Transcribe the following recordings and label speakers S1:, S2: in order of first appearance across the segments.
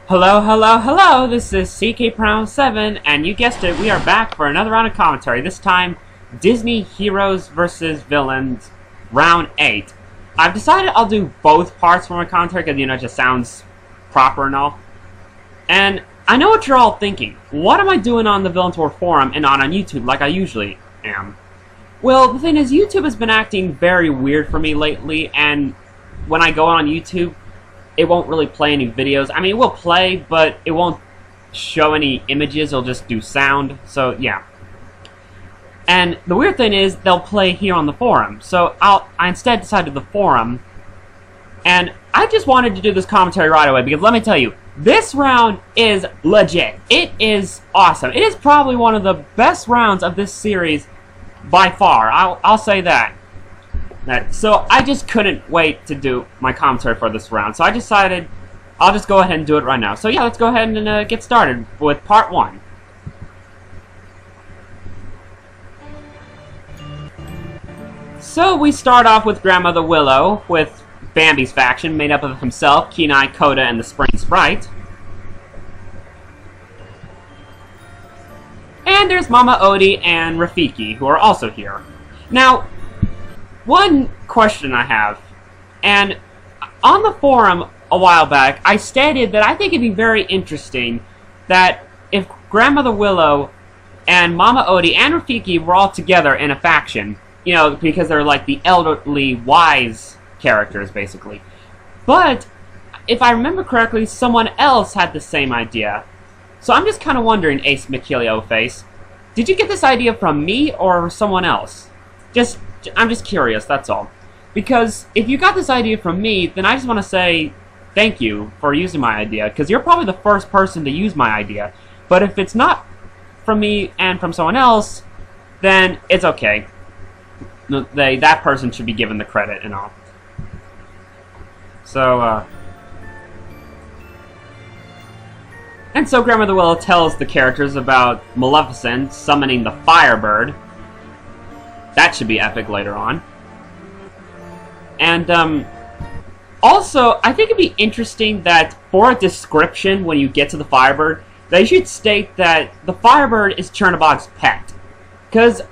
S1: Hello, hello, hello, this is CK7, and you guessed it, we are back for another round of commentary. This time, Disney Heroes vs. Villains, Round 8. I've decided I'll do both parts for my commentary, because, it just sounds proper and all. And I know what you're all thinking. What am I doing on the Villains War forum and not on YouTube, like I usually am? Well, the thing is, YouTube has been acting very weird for me lately, and when I go on YouTube, it won't really play any videos. I mean, it will play, but it won't show any images. It'll just do sound. So, yeah. And the weird thing is, they'll play here on the forum. So, I instead decided the forum. And I just wanted to do this commentary right away, because let me tell you, this round is legit. It is awesome. It is probably one of the best rounds of this series by far. I'll say that. So I just couldn't wait to do my commentary for this round. So I decided I'll just go ahead and do it right now. So yeah, let's go ahead and get started with part 1. So we start off with Grandmother Willow with Bambi's faction made up of himself, Kenai, Koda, and the Spring Sprite. And there's Mama Odie and Rafiki, who are also here. Now, one question I have, and on the forum a while back, I stated that I think it'd be very interesting that if Grandmother Willow and Mama Odie and Rafiki were all together in a faction, because they're like the elderly, wise characters, basically. But, if I remember correctly, someone else had the same idea. So I'm just kind of wondering, Ace McKillio Face, did you get this idea from me or someone else? I'm just curious, that's all. Because if you got this idea from me, then I just want to say thank you for using my idea, because you're probably the first person to use my idea. But if it's not from me and from someone else, then it's okay. That person should be given the credit and all. So, And so Grandmother Willow tells the characters about Maleficent summoning the Firebird. That should be epic later on. And, also, I think it'd be interesting that for a description when you get to the Firebird, they should state that the Firebird is Chernobog's pet. Because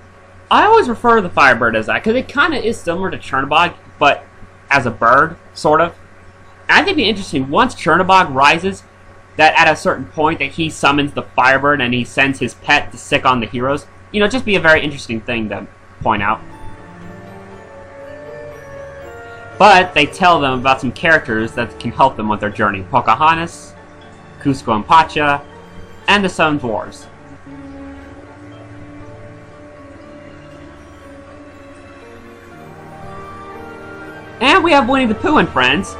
S1: I always refer to the Firebird as that, because it kind of is similar to Chernobog, but as a bird, sort of. And I think it'd be interesting, once Chernobog rises, that at a certain point that he summons the Firebird and he sends his pet to sick on the heroes. Just be a very interesting thing to point out. But they tell them about some characters that can help them with their journey. Pocahontas, Kuzco and Pacha, and the Seven Dwarfs. And we have Winnie the Pooh and friends.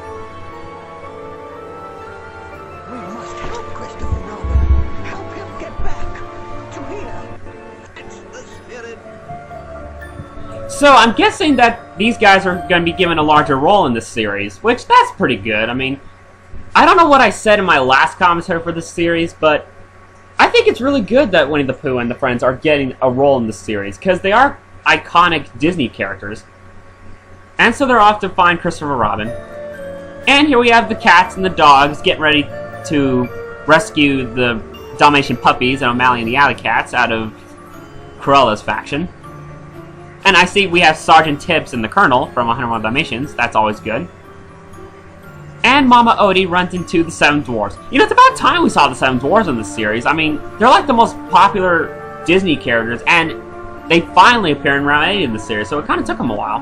S2: We must help Christopher Robin. Help him get back to here. That's the spirit.
S1: So I'm guessing that these guys are going to be given a larger role in this series, which that's pretty good. I mean, I don't know what I said in my last commentary for this series, but I think it's really good that Winnie the Pooh and the friends are getting a role in this series, because they are iconic Disney characters. And so they're off to find Christopher Robin. And here we have the cats and the dogs getting ready to rescue the Dalmatian puppies and O'Malley and the Alley Cats out of Cruella's faction. And I see we have Sergeant Tibbs and the Colonel from 101 Dalmatians. That's always good. And Mama Odie runs into the Seven Dwarfs. It's about time we saw the Seven Dwarfs in this series. I mean, they're like the most popular Disney characters, and they finally appear in round 8 in the series, so it kind of took them a while.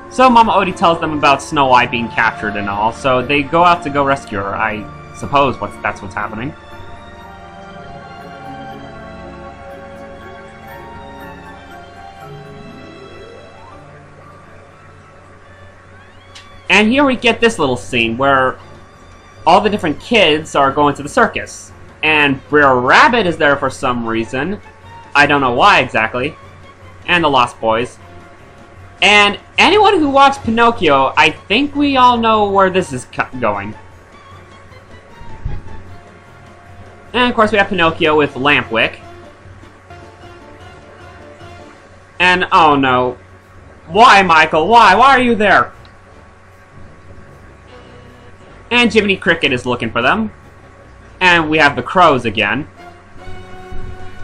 S1: So Mama Odie tells them about Snow White being captured and all, so they go out to go rescue her. I suppose that's what's happening. And here we get this little scene where all the different kids are going to the circus. And Brer Rabbit is there for some reason. I don't know why exactly. And the Lost Boys. And anyone who watched Pinocchio, I think we all know where this is going. And of course we have Pinocchio with Lampwick. And oh no. Why, Michael? Why? Why are you there? And Jiminy Cricket is looking for them. And we have the Crows again,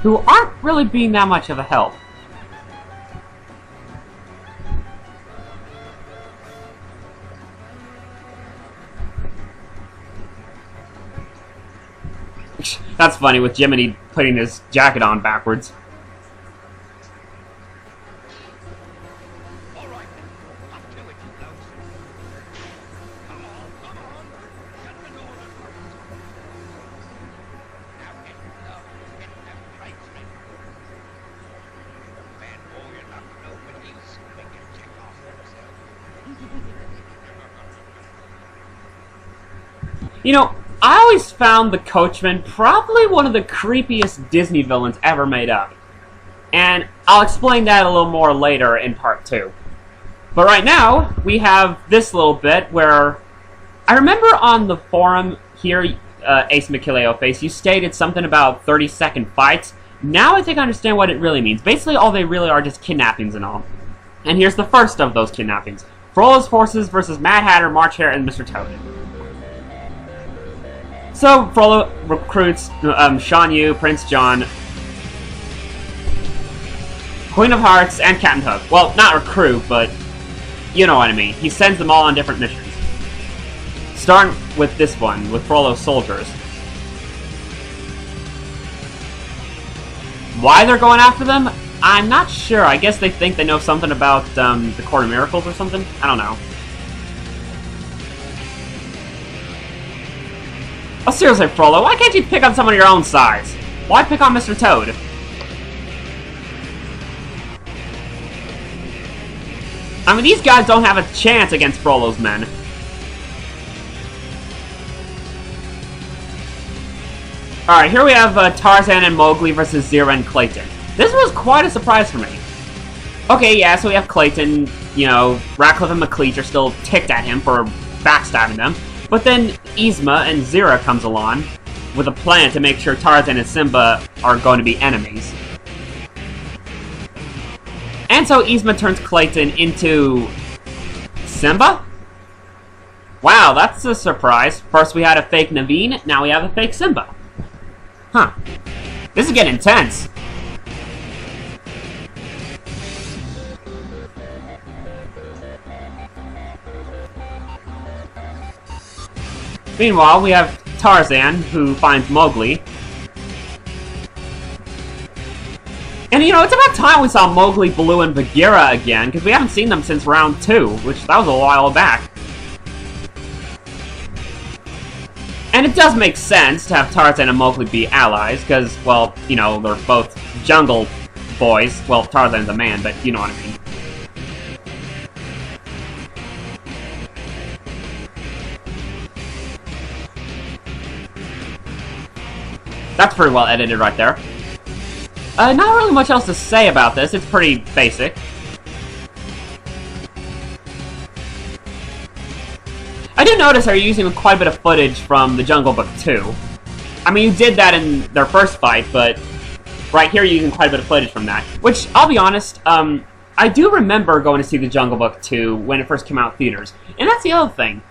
S1: who aren't really being that much of a help. That's funny, with Jiminy putting his jacket on backwards.
S2: All right, until it closes. Come on. Get them in order. Now get low. Get them tradesmen. Man, boy, you're not nobody's we can check off themselves.
S1: You know, I always found the Coachman probably one of the creepiest Disney villains ever made up. And I'll explain that a little more later in part 2. But right now, we have this little bit where... I remember on the forum here, Ace McKilleo Face, you stated something about 30-second fights. Now I think I understand what it really means. Basically, all they really are just kidnappings and all. And here's the first of those kidnappings. Frollo's Forces versus Mad Hatter, March Hare, and Mr. Toad. So, Frollo recruits Shan Yu, Prince John, Queen of Hearts, and Captain Hook. Well, not recruit, but you know what I mean. He sends them all on different missions. Starting with this one, with Frollo's soldiers. Why they're going after them? I'm not sure. I guess they think they know something about the Court of Miracles or something? I don't know. Oh, seriously, Frollo, why can't you pick on someone your own size? Why pick on Mr. Toad? I mean, these guys don't have a chance against Frollo's men. Alright, here we have Tarzan and Mowgli versus Zira and Clayton. This was quite a surprise for me. Okay, yeah, so we have Clayton, you know, Ratcliffe and McLeach are still ticked at him for backstabbing them. But then Yzma and Zira comes along with a plan to make sure Tarzan and Simba are going to be enemies. And so Yzma turns Clayton into Simba? Wow, that's a surprise. First we had a fake Naveen, now we have a fake Simba. Huh. This is getting intense. Meanwhile, we have Tarzan, who finds Mowgli. And, you know, it's about time we saw Mowgli, Baloo, and Bagheera again, because we haven't seen them since round 2, which that was a while back. And it does make sense to have Tarzan and Mowgli be allies, because, well, you know, they're both jungle boys. Well, Tarzan's a man, but you know what I mean. That's pretty well edited right there. Not really much else to say about this. It's pretty basic. I do notice they're using quite a bit of footage from The Jungle Book 2. I mean, you did that in their first fight, but right here you're using quite a bit of footage from that. Which, I'll be honest, I do remember going to see The Jungle Book 2 when it first came out in theaters. And that's the other thing.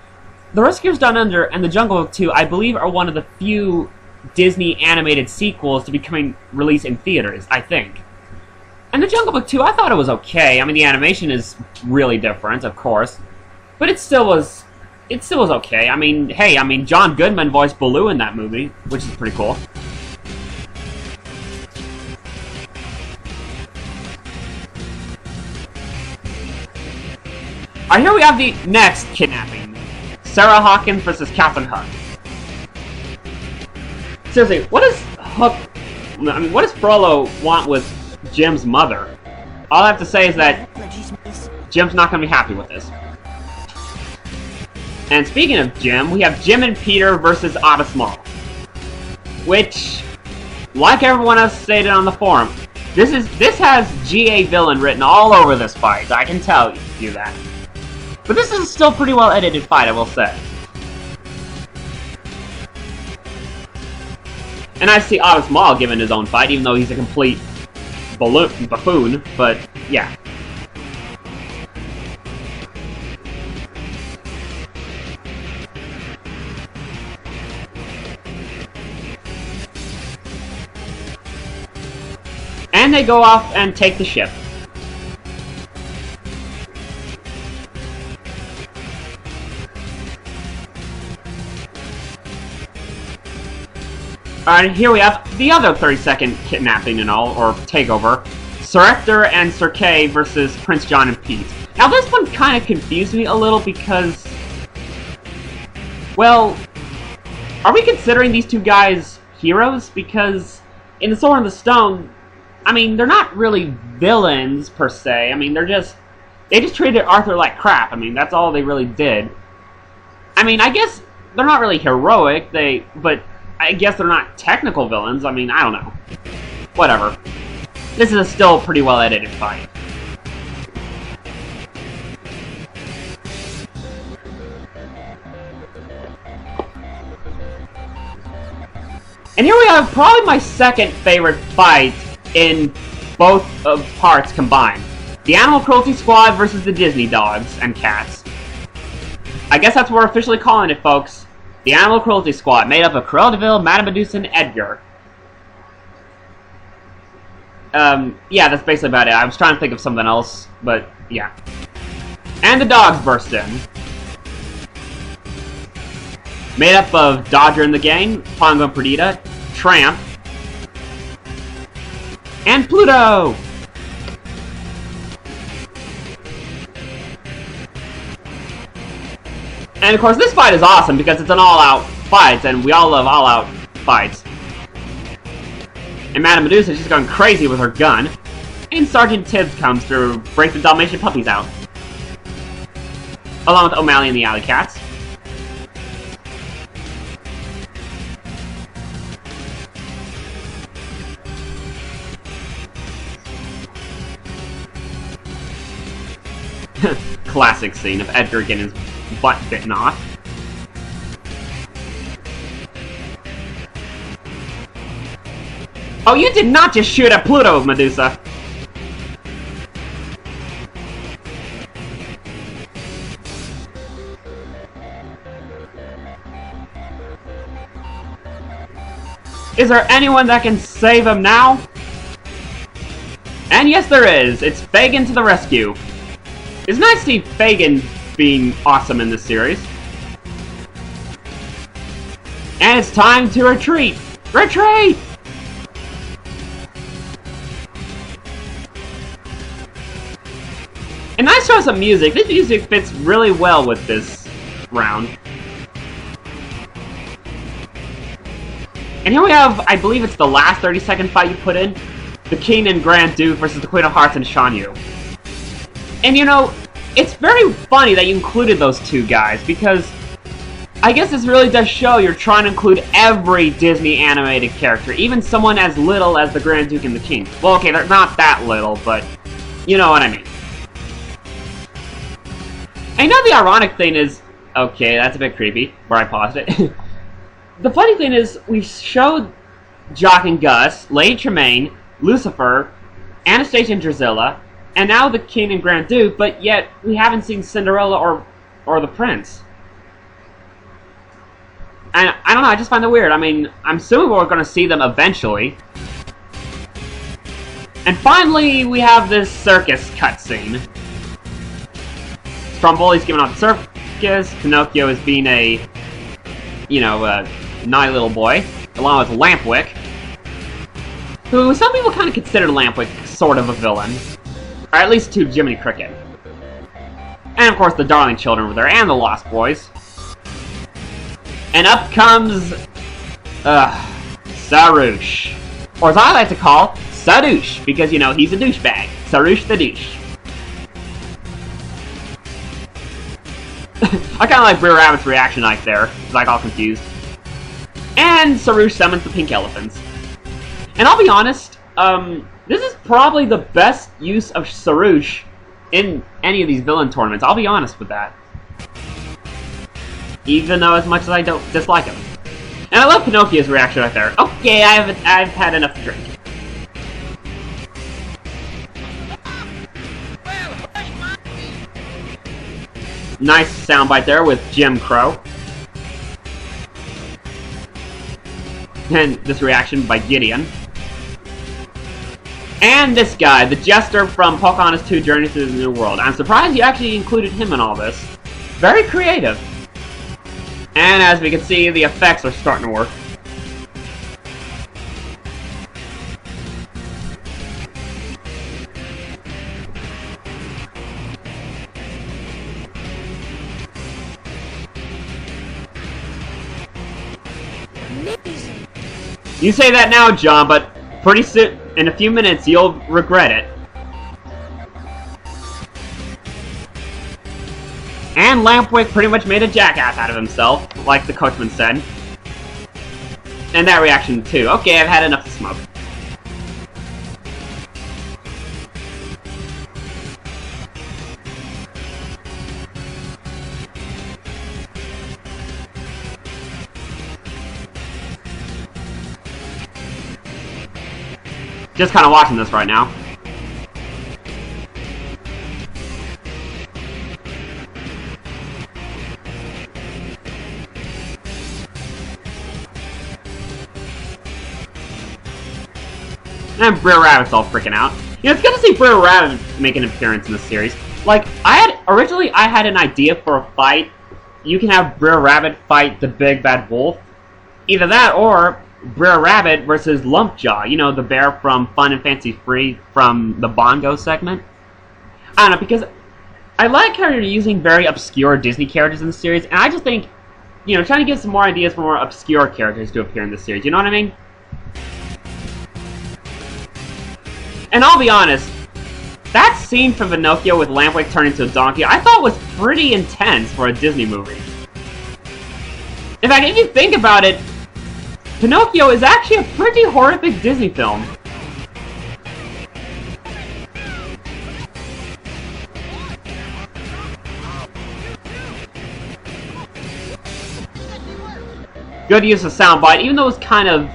S1: The Rescuers Down Under and The Jungle Book 2, I believe, are one of the few Disney animated sequels to be released in theaters, I think. And The Jungle Book 2, I thought it was okay. I mean, the animation is really different, of course. But it still was okay. I mean, hey, John Goodman voiced Baloo in that movie, which is pretty cool. Alright, here we have the next kidnapping. Sarah Hawkins versus Captain Hook. Seriously, what does Hook... I mean, what does Frollo want with Jim's mother? All I have to say is that Jim's not going to be happy with this. And speaking of Jim, we have Jim and Peter versus Otis Small. Which, like everyone else stated on the forum, this has GA villain written all over this fight. I can tell you that. But this is still a pretty well edited fight, I will say. And I see Otis Small given his own fight, even though he's a complete buffoon, but yeah. And they go off and take the ship. Alright, here we have the other 30-second kidnapping and all, or takeover. Sir Ector and Sir Kay versus Prince John and Pete. Now this one kind of confused me a little because... well, are we considering these two guys heroes? Because in The Sword and the Stone, I mean, they're not really villains per se. I mean, they just treated Arthur like crap. I mean, that's all they really did. I mean, I guess they're not really heroic, but I guess they're not technical villains. I mean, I don't know. Whatever. This is a still pretty well edited fight. And here we have probably my second favorite fight in both parts combined. The Animal Cruelty Squad versus the Disney Dogs and Cats. I guess that's what we're officially calling it, folks. The Animal Cruelty Squad, made up of Cruella de Vil, Madame Medusa, and Edgar. Yeah, that's basically about it. I was trying to think of something else, but yeah. And the dogs burst in. Made up of Dodger and the Gang, Pongo and Perdita, Tramp, and Pluto! And of course, this fight is awesome because it's an all-out fight, and we all love all-out fights. And Madame Medusa is just going crazy with her gun. And Sergeant Tibbs comes to break the Dalmatian puppies out. Along with O'Malley and the Alley Cats. Classic scene of Edgar getting his butt bitten off. Oh, you did not just shoot at Pluto, Medusa! Is there anyone that can save him now? And yes, there is! It's Fagin to the rescue! It's nice to see Fagin being awesome in this series. And it's time to retreat! Retreat! And nice choice of music. This music fits really well with this round. And here we have, I believe it's the last 30-second fight you put in. The King and Grand Duke versus the Queen of Hearts and Shan Yu. And you know, it's very funny that you included those two guys, because I guess this really does show you're trying to include every Disney animated character, even someone as little as the Grand Duke and the King. Well, okay, they're not that little, but you know what I mean. I know the ironic thing is, okay, that's a bit creepy, where I paused it. The funny thing is, we showed Jock and Gus, Lady Tremaine, Lucifer, Anastasia and Drusilla, and now the King and Grand Duke, but yet we haven't seen Cinderella or the Prince. And I don't know, I just find that weird. I mean, I'm assuming we're going to see them eventually. And finally, we have this circus cutscene. Stromboli's giving out the circus, Pinocchio is being a, you know, naughty little boy, along with Lampwick, who some people kind of consider Lampwick sort of a villain. Or at least to Jiminy Cricket. And of course the Darling Children were there, and the Lost Boys. And up comes... Sarouche. Or as I like to call, Sadouche, because, you know, he's a douchebag. Sarouche the douche. I kind of like Brer Rabbit's reaction right there, because I got all confused. And Sarouche summons the pink elephants. And I'll be honest, this is probably the best use of Sarouche in any of these villain tournaments. I'll be honest with that. Even though as much as I don't dislike him. And I love Pinocchio's reaction right there. Okay, I've had enough to drink. Nice soundbite there with Jim Crow. And this reaction by Gideon. And this guy, the Jester from Pocahontas 2 Journey to the New World. I'm surprised you actually included him in all this. Very creative. And as we can see, the effects are starting to work.
S2: Amazing.
S1: You say that now, John, but pretty soon, in a few minutes, you'll regret it. And Lampwick pretty much made a jackass out of himself, like the coachman said. And that reaction too. Okay, I've had enough to smoke. Just kind of watching this right now. And Brer Rabbit's all freaking out. You know, it's good to see Brer Rabbit make an appearance in this series. Like, originally I had an idea for a fight. You can have Brer Rabbit fight the Big Bad Wolf. Either that or Brer Rabbit versus Lumpjaw. You know, the bear from Fun and Fancy Free from the Bongo segment. I don't know, because I like how you're using very obscure Disney characters in the series, and I just think, you know, trying to get some more ideas for more obscure characters to appear in the series. You know what I mean? And I'll be honest, that scene from Pinocchio with Lampwick turning into a donkey, I thought was pretty intense for a Disney movie. In fact, if you think about it, Pinocchio is actually a pretty horrific Disney film. Good use of soundbite, even though it was kind of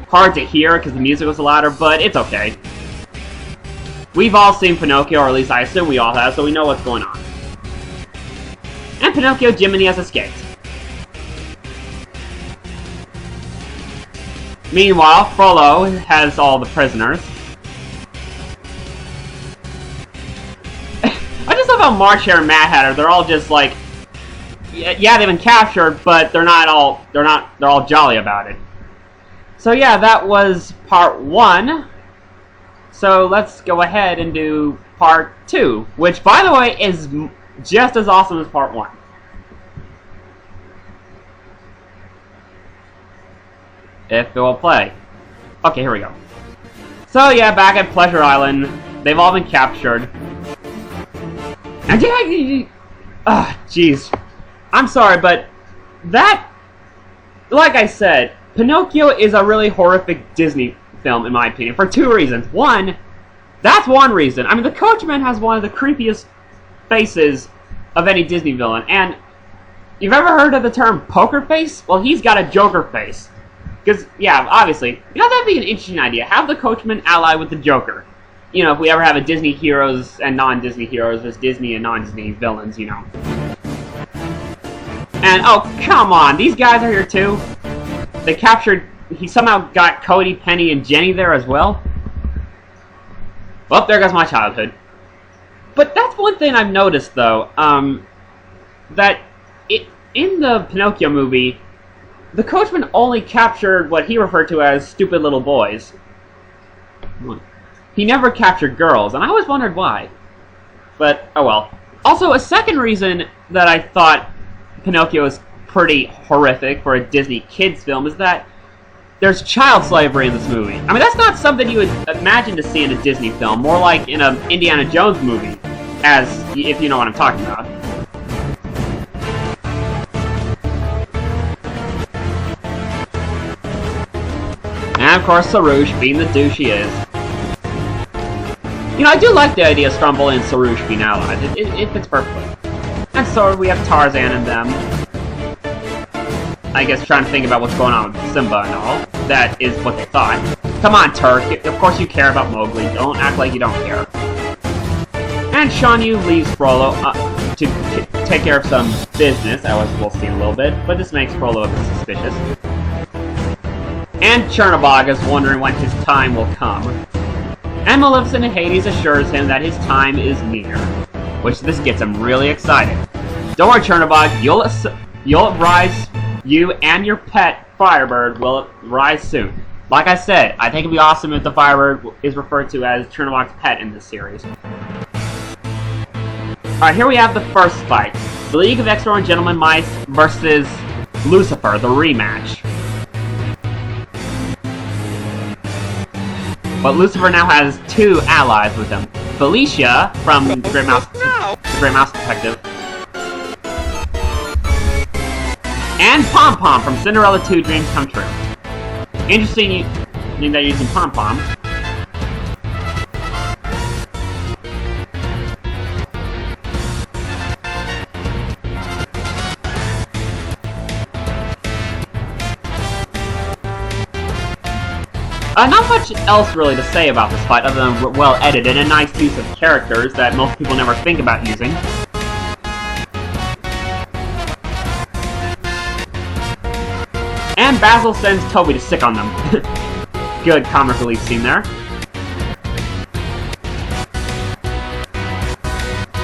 S1: hard to hear because the music was louder, but it's okay. We've all seen Pinocchio, or at least I assume we all have, so we know what's going on. And Pinocchio Jiminy has escaped. Meanwhile, Frollo has all the prisoners. I just love how March Hare and Mad Hatter, they're all just like, yeah, they've been captured, but they're all jolly about it. So yeah, that was part 1. So let's go ahead and do part 2, which, by the way, is just as awesome as part 1. If it will play. Okay, here we go. So yeah, back at Pleasure Island, they've all been captured. And jeez. I'm sorry, but that, like I said, Pinocchio is a really horrific Disney film, in my opinion, for 2 reasons. One, that's one reason. I mean, the Coachman has one of the creepiest faces of any Disney villain, and you've ever heard of the term poker face? Well, he's got a Joker face. Because, yeah, obviously, you know, that'd be an interesting idea. Have the Coachman ally with the Joker. You know, if we ever have a Disney heroes and non-Disney heroes, there's Disney and non-Disney villains, you know. And, oh, come on, these guys are here too? They captured, he somehow got Cody, Penny, and Jenny there as well? Well, there goes my childhood. But that's one thing I've noticed, though, that in the Pinocchio movie, the Coachman only captured what he referred to as stupid little boys. He never captured girls, and I always wondered why. But, oh well. Also, a second reason that I thought Pinocchio is pretty horrific for a Disney kids film is that there's child slavery in this movie. I mean, that's not something you would imagine to see in a Disney film, more like in an Indiana Jones movie, if you know what I'm talking about. And of course, Sarouche, being the douche he is. You know, I do like the idea of Stromboli and Sarouche being allies. It fits perfectly. And so we have Tarzan and them. I guess trying to think about what's going on with Simba and all. That is what they thought. Come on, Turk. Of course you care about Mowgli. Don't act like you don't care. And Shan Yu leaves Frollo to take care of some business, as we'll see in a little bit. But this makes Frollo a bit suspicious. And Chernabog is wondering when his time will come. And Maleficent and Hades assures him that his time is near, which this gets him really excited. Don't worry, Chernobog, you'll rise, you and your pet, Firebird, will rise soon. Like I said, I think it'd be awesome if the Firebird is referred to as Chernobog's pet in this series. Alright, here we have the first fight. The League of Extraordinary Gentlemen Mice versus Lucifer, the rematch. But Lucifer now has two allies with him. Felicia from the Great Mouse Detective. And Pom Pom from Cinderella 2 Dreams Come True. Interesting that you're using Pom Pom. Not much else really to say about this fight other than well edited and nice use of characters that most people never think about using. And Basil sends Toby to sick on them. Good comic relief scene there.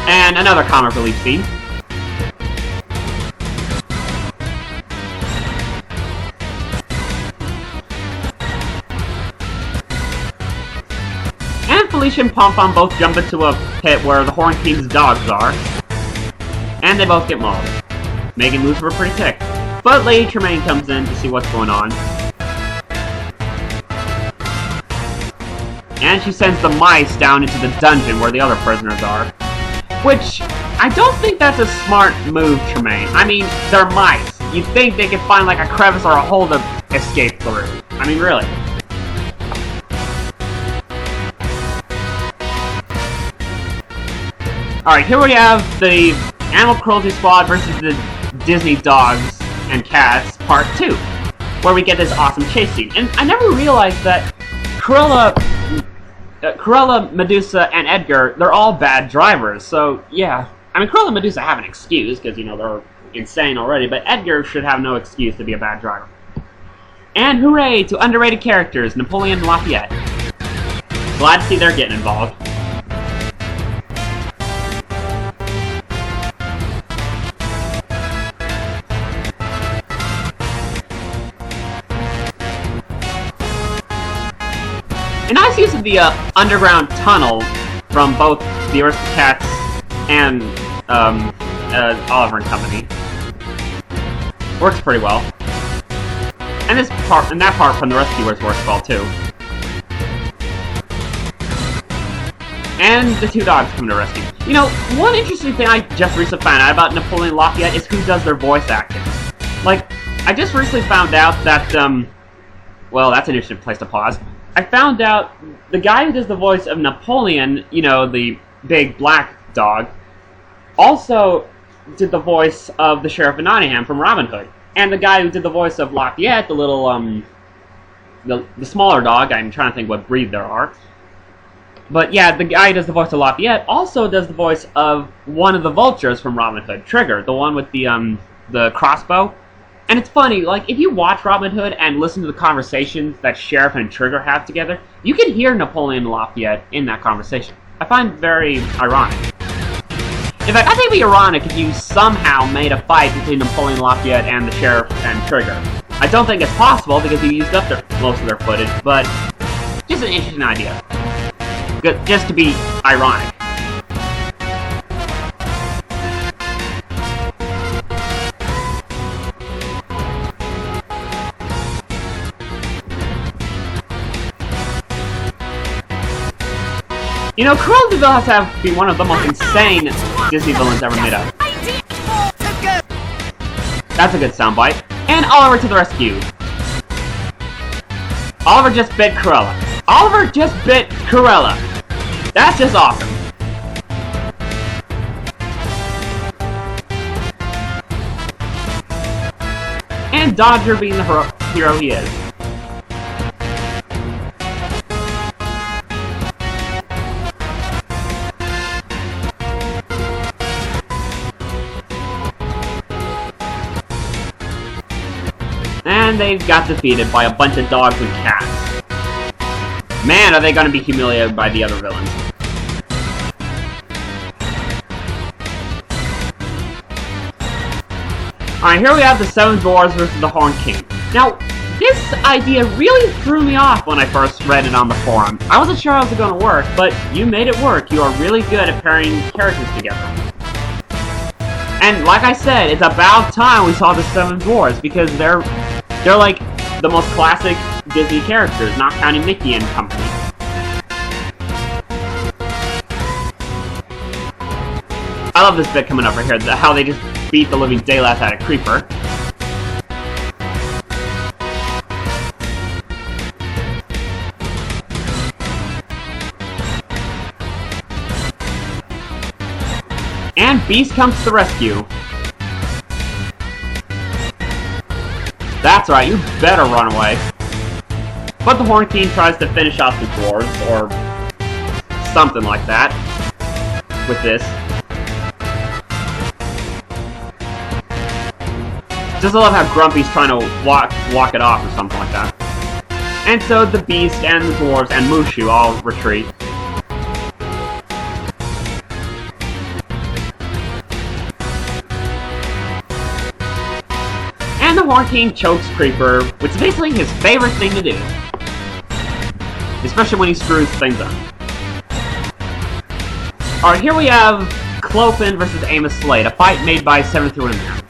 S1: And another comic relief scene. And Felicia and Pom Pom both jump into a pit where the Horn King's dogs are. And they both get mauled, making Lucifer pretty ticked. But Lady Tremaine comes in to see what's going on. And she sends the mice down into the dungeon where the other prisoners are. Which, I don't think that's a smart move, Tremaine. I mean, they're mice. You'd think they could find like a crevice or a hole to escape through. I mean, really. Alright, here we have the Animal Cruelty Squad versus the Disney Dogs and Cats Part 2, where we get this awesome chase scene. And I never realized that Cruella, Medusa, and Edgar, they're all bad drivers. So, yeah. I mean, Cruella and Medusa have an excuse, because, you know, they're insane already, but Edgar should have no excuse to be a bad driver. And hooray to underrated characters, Napoleon and Lafayette. Glad to see they're getting involved. A nice use of the underground tunnel from both the Aristocats and Oliver and Company. Works pretty well. And that part from the Rescuers works well too. And the two dogs come to rescue. You know, one interesting thing I just recently found out about Napoleon and Lafayette is who does their voice acting. Like, I just recently found out that, well, that's an interesting place to pause. I found out the guy who does the voice of Napoleon, you know, the big black dog, also did the voice of the Sheriff of Nottingham from Robin Hood. And the guy who did the voice of Lafayette, the little, the smaller dog, I'm trying to think what breed there are. But yeah, the guy who does the voice of Lafayette also does the voice of one of the vultures from Robin Hood, Trigger, the one with the crossbow. And it's funny, like, if you watch Robin Hood and listen to the conversations that Sheriff and Trigger have together, you can hear Napoleon and Lafayette in that conversation. I find it very ironic. In fact, I think it would be ironic if you somehow made a fight between Napoleon and Lafayette and the Sheriff and Trigger. I don't think it's possible because you used up most of their footage, but just an interesting idea. Good, just to be ironic. You know, Cruella de Vil has to have been one of the most insane Disney villains ever made up. That's a good soundbite. And Oliver to the rescue. Oliver just bit Cruella. Oliver just bit Cruella. That's just awesome. And Dodger being the hero he is. And they got defeated by a bunch of dogs and cats. Man, are they going to be humiliated by the other villains. Alright, here we have the Seven Dwarves versus the Horned King. Now, this idea really threw me off when I first read it on the forum. I wasn't sure how it was going to work, but you made it work. You are really good at pairing characters together. And like I said, it's about time we saw the Seven Dwarves, because they're like the most classic Disney characters, not counting Mickey and company. I love this bit coming up right here, how they just beat the living daylights out of Creeper. And Beast comes to the rescue. That's right, you better run away. But the Horned King tries to finish off the dwarves, or something like that, with this. Just I love how Grumpy's trying to walk it off or something like that. And so the Beast and the dwarves and Mushu all retreat. And the Horned King chokes Creeper, which is basically his favorite thing to do. Especially when he screws things up. Alright, here we have Clopin versus Amos Slade, a fight made by 7th Windman.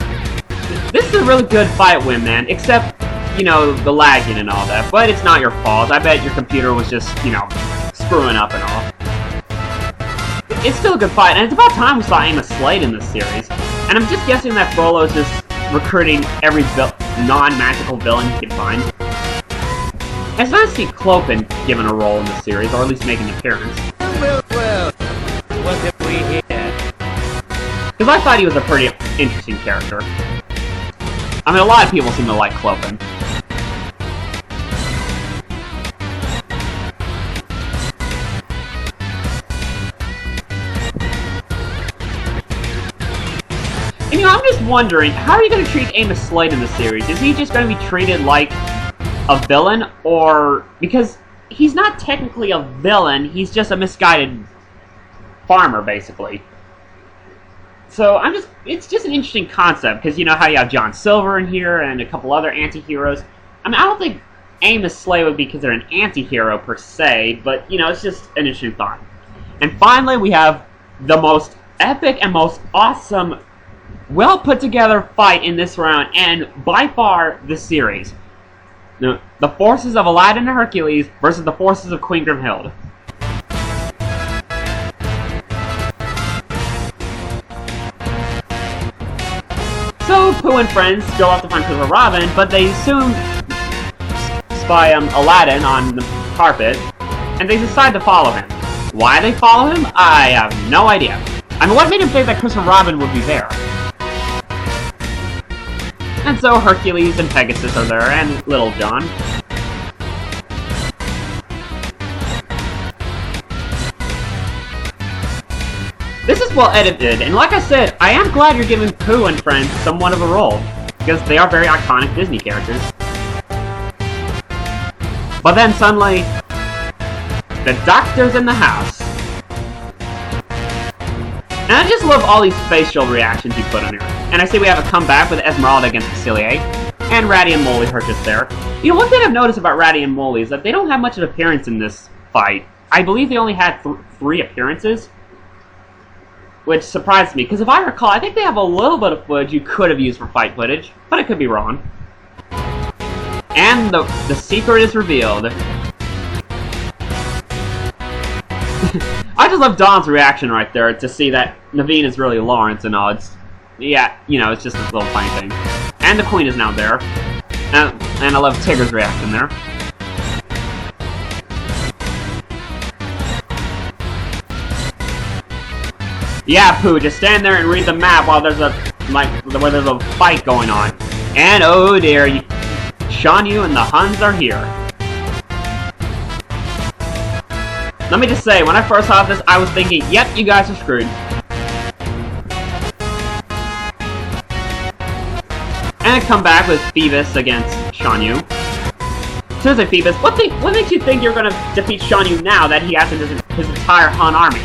S1: This is a really good fight, Windman, except, you know, the lagging and all that, but it's not your fault. I bet your computer was just, you know, screwing up and all. It's still a good fight, and it's about time we saw Amos Slade in this series. And I'm just guessing that Frollo is just recruiting every non-magical villain he can find. It's nice to see Clopin given a role in this series, or at least making an appearance.
S2: Well, what have we here?
S1: Because I thought he was a pretty interesting character. I mean, a lot of people seem to like Clopin. And you know, I'm just wondering, how are you going to treat Amos Slade in the series? Is he just going to be treated like a villain, or... Because he's not technically a villain, he's just a misguided farmer, basically. So, it's just an interesting concept, because you know how you have John Silver in here, and a couple other anti-heroes. I mean, I don't think Amos Slade would be considered an anti-hero, per se, but, you know, it's just an interesting thought. And finally, we have the most epic and most awesome, well-put-together fight in this round, and by far, the series. The forces of Aladdin and Hercules versus the forces of Queen Grimhild. So, Pooh and friends go off to find Christopher Robin, but they soon spy Aladdin on the carpet, and they decide to follow him. Why they follow him? I have no idea. I mean, what made him think that Christopher Robin would be there? And so Hercules and Pegasus are there, and Little John. This is well edited, and like I said, I am glad you're giving Pooh and friends somewhat of a role, because they are very iconic Disney characters. But then suddenly, the doctor's in the house. And I just love all these facial reactions you put on here. And I see we have a comeback with Esmeralda against Facilier, and Ratty and Molly are just there. You know, one thing I've noticed about Ratty and Molly is that they don't have much of an appearance in this fight. I believe they only had 3 appearances, which surprised me, because if I recall, I think they have a little bit of footage you could have used for fight footage, but I could be wrong. And the secret is revealed. I just love Don's reaction right there to see that Naveen is really Lawrence and all. It's, yeah, you know, it's just this little funny thing. And the Queen is now there. And I love Tigger's reaction there. Yeah, Pooh, just stand there and read the map while there's a fight going on. And oh dear, Shan Yu and the Huns are here. Let me just say, when I first saw this, I was thinking, yep, you guys are screwed. And I come back with Phoebus against Shan Yu. seriously, Phoebus, what makes you think you're gonna defeat Shan Yu now that he has his entire Han army?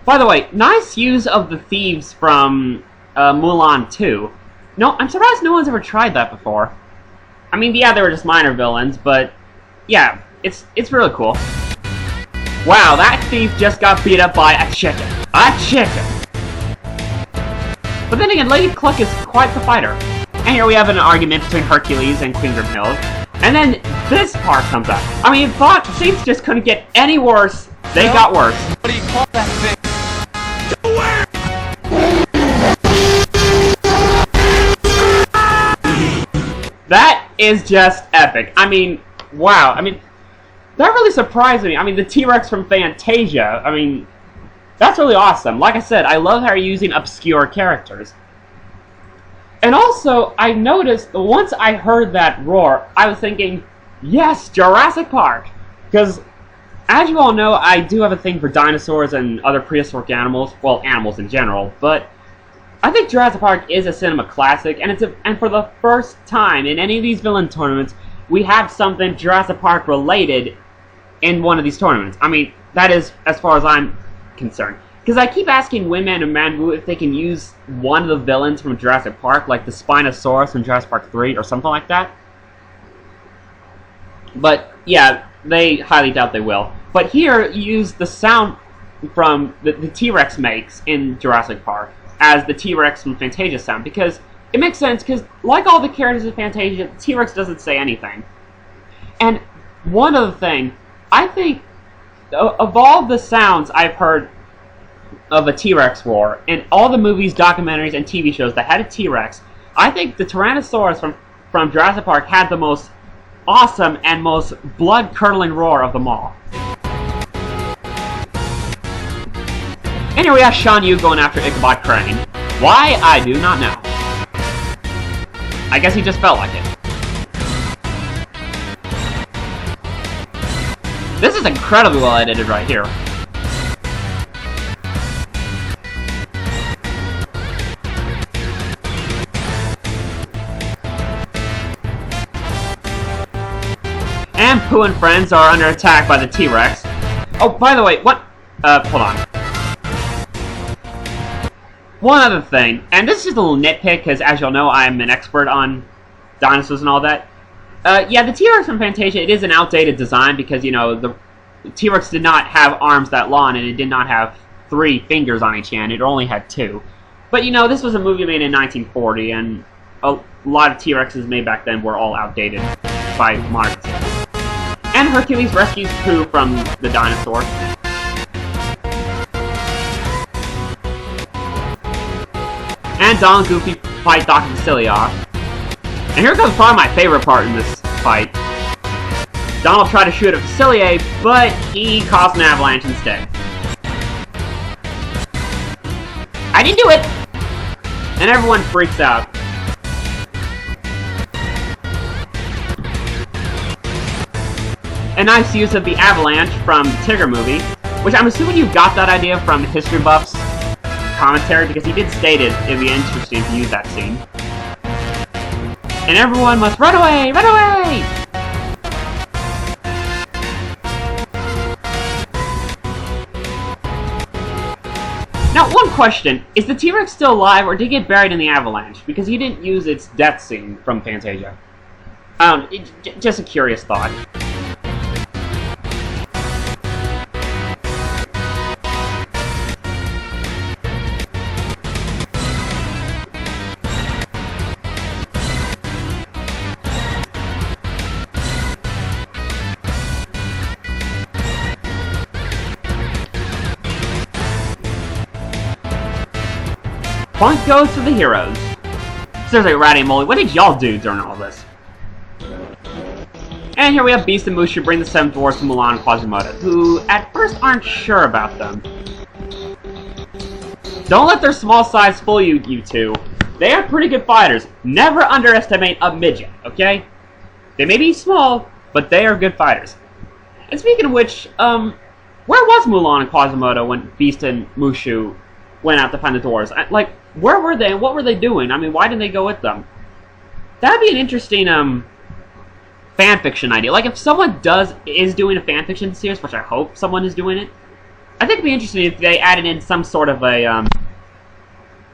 S1: By the way, nice use of the thieves from Mulan 2. No, I'm surprised no one's ever tried that before. I mean, yeah, they were just minor villains, but yeah, it's really cool. Wow, that thief just got beat up by a chicken. A chicken! But then again, Lady Cluck is quite the fighter. And here we have an argument between Hercules and Queen Grimhild. And then this part comes up. I mean, thought things just couldn't get any worse. They got worse.
S3: What do you call that thing?
S1: That is just epic. I mean, wow. I mean, that really surprised me. I mean, the T-Rex from Fantasia, I mean, that's really awesome. Like I said, I love how you're using obscure characters. And also, I noticed, once I heard that roar, I was thinking, yes, Jurassic Park! Because, as you all know, I do have a thing for dinosaurs and other prehistoric animals. Well, animals in general, but I think Jurassic Park is a cinema classic, and for the first time in any of these villain tournaments, we have something Jurassic Park related in one of these tournaments. I mean, that is as far as I'm concerned. Because I keep asking Wingman and Manwu if they can use one of the villains from Jurassic Park, like the Spinosaurus from Jurassic Park 3 or something like that. But yeah, they highly doubt they will. But here, you use the sound from the T-Rex makes in Jurassic Park as the T-Rex from Fantasia sound, because it makes sense, because like all the characters in Fantasia, the T-Rex doesn't say anything. And one other thing, I think, of all the sounds I've heard of a T-Rex roar, in all the movies, documentaries, and TV shows that had a T-Rex, I think the Tyrannosaurus from Jurassic Park had the most awesome and most blood-curdling roar of them all. Anyway, we have Shan Yu going after Ichabod Crane. Why? I do not know. I guess he just felt like it. This is incredibly well edited right here. And Pooh and friends are under attack by the T-Rex. Oh, by the way, what? Hold on. One other thing, and this is just a little nitpick, because as you'll know, I'm an expert on dinosaurs and all that. Yeah, the T-Rex from Fantasia, it is an outdated design, because, you know, the T-Rex did not have arms that long, and it did not have 3 fingers on each hand, it only had 2. But, you know, this was a movie made in 1940, and a lot of T-Rexes made back then were all outdated by modern standards. And Hercules rescues Pooh from the dinosaur. And Donald and Goofy fight Dr. Facilier. And here comes probably my favorite part in this fight. Donald tried to shoot at Facilier, but he caused an avalanche instead. I didn't do it! And everyone freaks out. A nice use of the avalanche from the Tigger movie, which I'm assuming you got that idea from History Buff's commentary, because he did state it'd be interesting to use that scene. And everyone must run away! Run away! Now, one question. Is the T-Rex still alive, or did it get buried in the avalanche? Because he didn't use its death scene from Fantasia. Just a curious thought. Point goes to the heroes. Seriously, Ratty and Molly, what did y'all do during all this? And here we have Beast and Mushu bring the 7 dwarfs to Mulan and Quasimodo, who at first aren't sure about them. Don't let their small size fool you, you two. They are pretty good fighters. Never underestimate a midget, okay? They may be small, but they are good fighters. And speaking of which, where was Mulan and Quasimodo when Beast and Mushu went out to find the dwarves? Like, where were they and what were they doing? I mean, why didn't they go with them? That'd be an interesting, fanfiction idea. Like, if someone is doing a fanfiction series, which I hope someone is doing it, I think it'd be interesting if they added in some sort of a,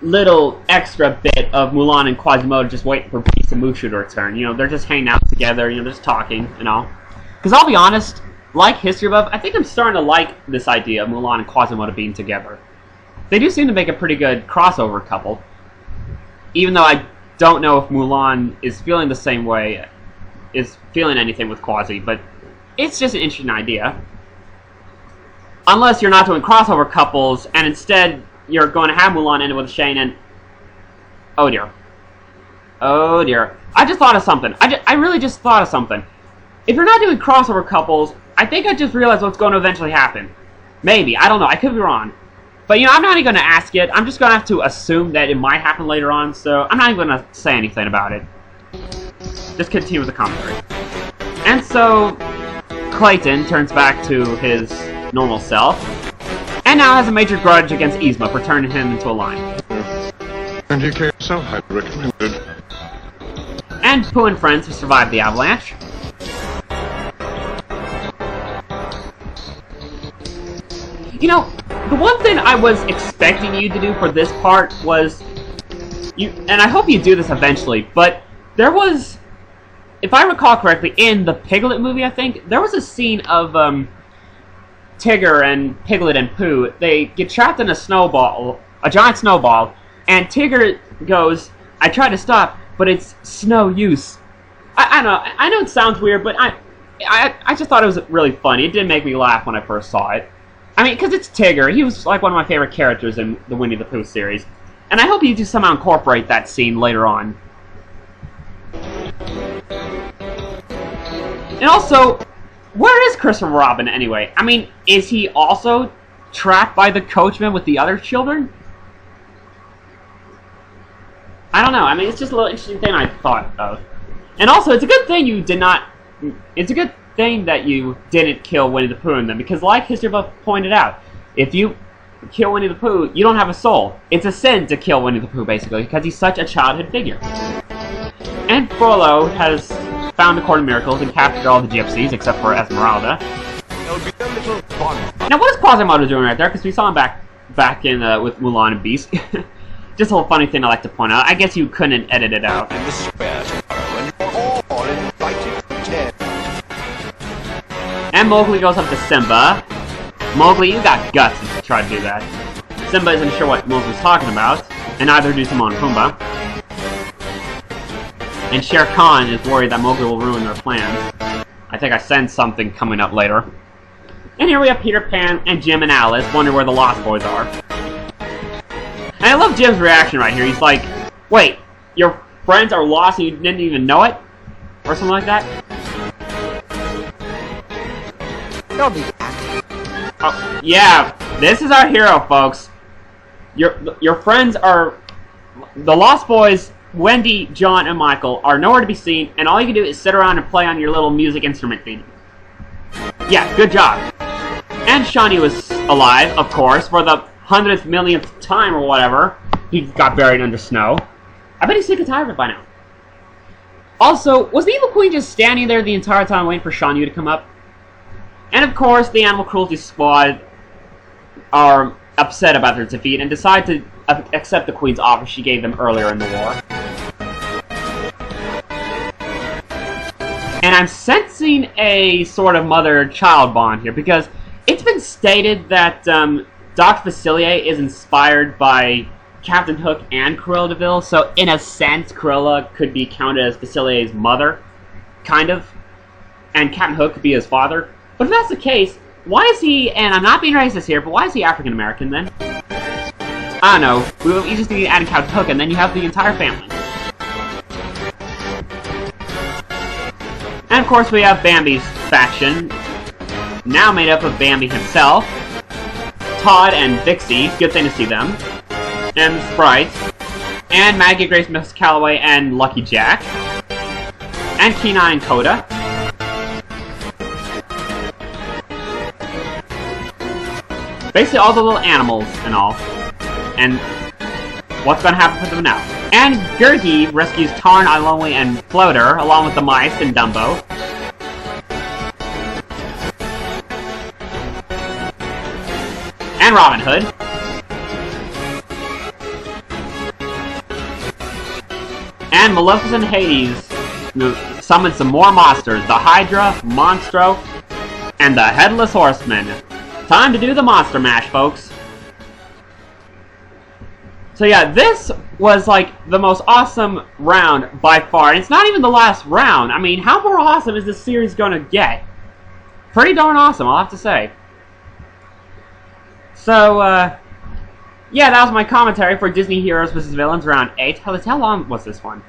S1: little extra bit of Mulan and Quasimodo just waiting for Beast and Mushu to return. You know, they're just hanging out together, you know, just talking and all. Because I'll be honest, like History Buff, I think I'm starting to like this idea of Mulan and Quasimodo being together. They do seem to make a pretty good crossover couple. Even though I don't know if Mulan is feeling the same way, is feeling anything with Quasi, but it's just an interesting idea. Unless you're not doing crossover couples, and instead you're going to have Mulan end with Shane and... Oh dear. Oh dear. I just thought of something. I really just thought of something. If you're not doing crossover couples, I think I just realized what's going to eventually happen. Maybe. I don't know. I could be wrong. But, you know, I'm not even going to ask it. I'm just going to have to assume that it might happen later on, so I'm not even going to say anything about it. Just continue with the commentary. And so, Clayton turns back to his normal self, and now has a major grudge against Yzma for turning him into a lion.
S3: And he came so highly recommended.
S1: And Pooh and friends have survived the avalanche. You know, the one thing I was expecting you to do for this part was... and I hope you do this eventually, but there was... If I recall correctly, in the Piglet movie, I think, there was a scene of, Tigger and Piglet and Pooh. They get trapped in a snowball, a giant snowball, and Tigger goes, I tried to stop, but it's no use. I know it sounds weird, but I just thought it was really funny. It did make me laugh when I first saw it. I mean, because it's Tigger. He was like one of my favorite characters in the Winnie the Pooh series. And I hope you do somehow incorporate that scene later on. And also, where is Christopher Robin anyway? I mean, is he also trapped by the coachman with the other children? I don't know. I mean, it's just a little interesting thing I thought of. And also, it's a good thing you did not... It's a good thing that you didn't kill Winnie the Pooh in them, because like History Buff pointed out, if you kill Winnie the Pooh, you don't have a soul. It's a sin to kill Winnie the Pooh, basically, because he's such a childhood figure. And Frollo has found the Court of Miracles and captured all the gypsies, except for Esmeralda.
S2: There'll be a little fun.
S1: Now, what is Quasimodo doing right there? Because we saw him back in with Mulan and Beast. Just a little funny thing I like to point out. I guess you couldn't edit it out.
S2: In the square tomorrow, and you're all invited to attend.
S1: And Mowgli goes up to Simba. Mowgli, you got guts if you try to do that. Simba isn't sure what Mowgli's talking about, and neither do Timon and Pumbaa. And Shere Khan is worried that Mowgli will ruin their plans. I think I sensed something coming up later. And here we have Peter Pan and Jim and Alice wonder where the Lost Boys are. And I love Jim's reaction right here. He's like, wait, your friends are lost and you didn't even know it? Or something like that?
S2: They'll be back.
S1: Oh, yeah, this is our hero, folks. Your friends are... The Lost Boys, Wendy, John, and Michael, are nowhere to be seen, and all you can do is sit around and play on your little music instrument theme. Yeah, good job. And Shawnee was alive, of course, for the 100th millionth time or whatever. He got buried under snow. I bet he's sick and tired of it by now. Also, was the Evil Queen just standing there the entire time waiting for Shan Yu to come up? And of course, the Animal Cruelty Squad are upset about their defeat and decide to accept the Queen's offer she gave them earlier in the war. And I'm sensing a sort of mother-child bond here, because it's been stated that Dr. Facilier is inspired by Captain Hook and Cruella de Vil, so in a sense, Cruella could be counted as Facilier's mother, kind of, and Captain Hook could be his father. But if that's the case, why is he, and I'm not being racist here, but why is he African-American then? I don't know, you just need to add Captain Hook and then you have the entire family. And of course we have Bambi's faction, now made up of Bambi himself, Todd and Vixie, good thing to see them, and Sprite, and Maggie Grace Miss Calloway and Lucky Jack, and Keenan and Coda. basically all the little animals and all. And what's going to happen for them now? And Gurgi rescues Tarn, Ilonui, and Floater, along with the mice and Dumbo. And Robin Hood. And Maleficent Hades summons some more monsters. The Hydra, Monstro, and the Headless Horseman. Time to do the Monster Mash, folks. So yeah, this was like the most awesome round by far. And it's not even the last round. I mean, how more awesome is this series gonna get? Pretty darn awesome, I'll have to say. So, yeah, that was my commentary for Disney Heroes vs. Villains Round 8. How long was this one?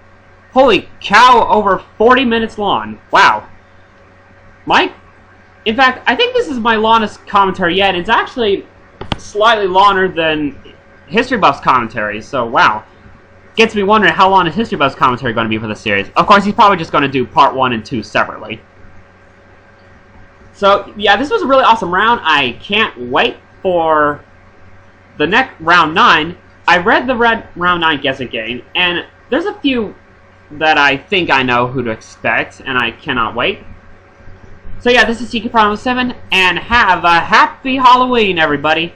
S1: Holy cow, over 40 minutes long. Wow. In fact, I think this is my longest commentary yet. It's actually slightly longer than History Buff's commentary, so wow. Gets me wondering how long is History Buff's commentary going to be for the series. Of course, he's probably just going to do part 1 and 2 separately. So, yeah, this was a really awesome round. I can't wait for the next round 9. I read the round 9 guessing game, and there's a few that I think I know who to expect, and I cannot wait. So yeah, this is CK Prime 7, and have a happy Halloween, everybody!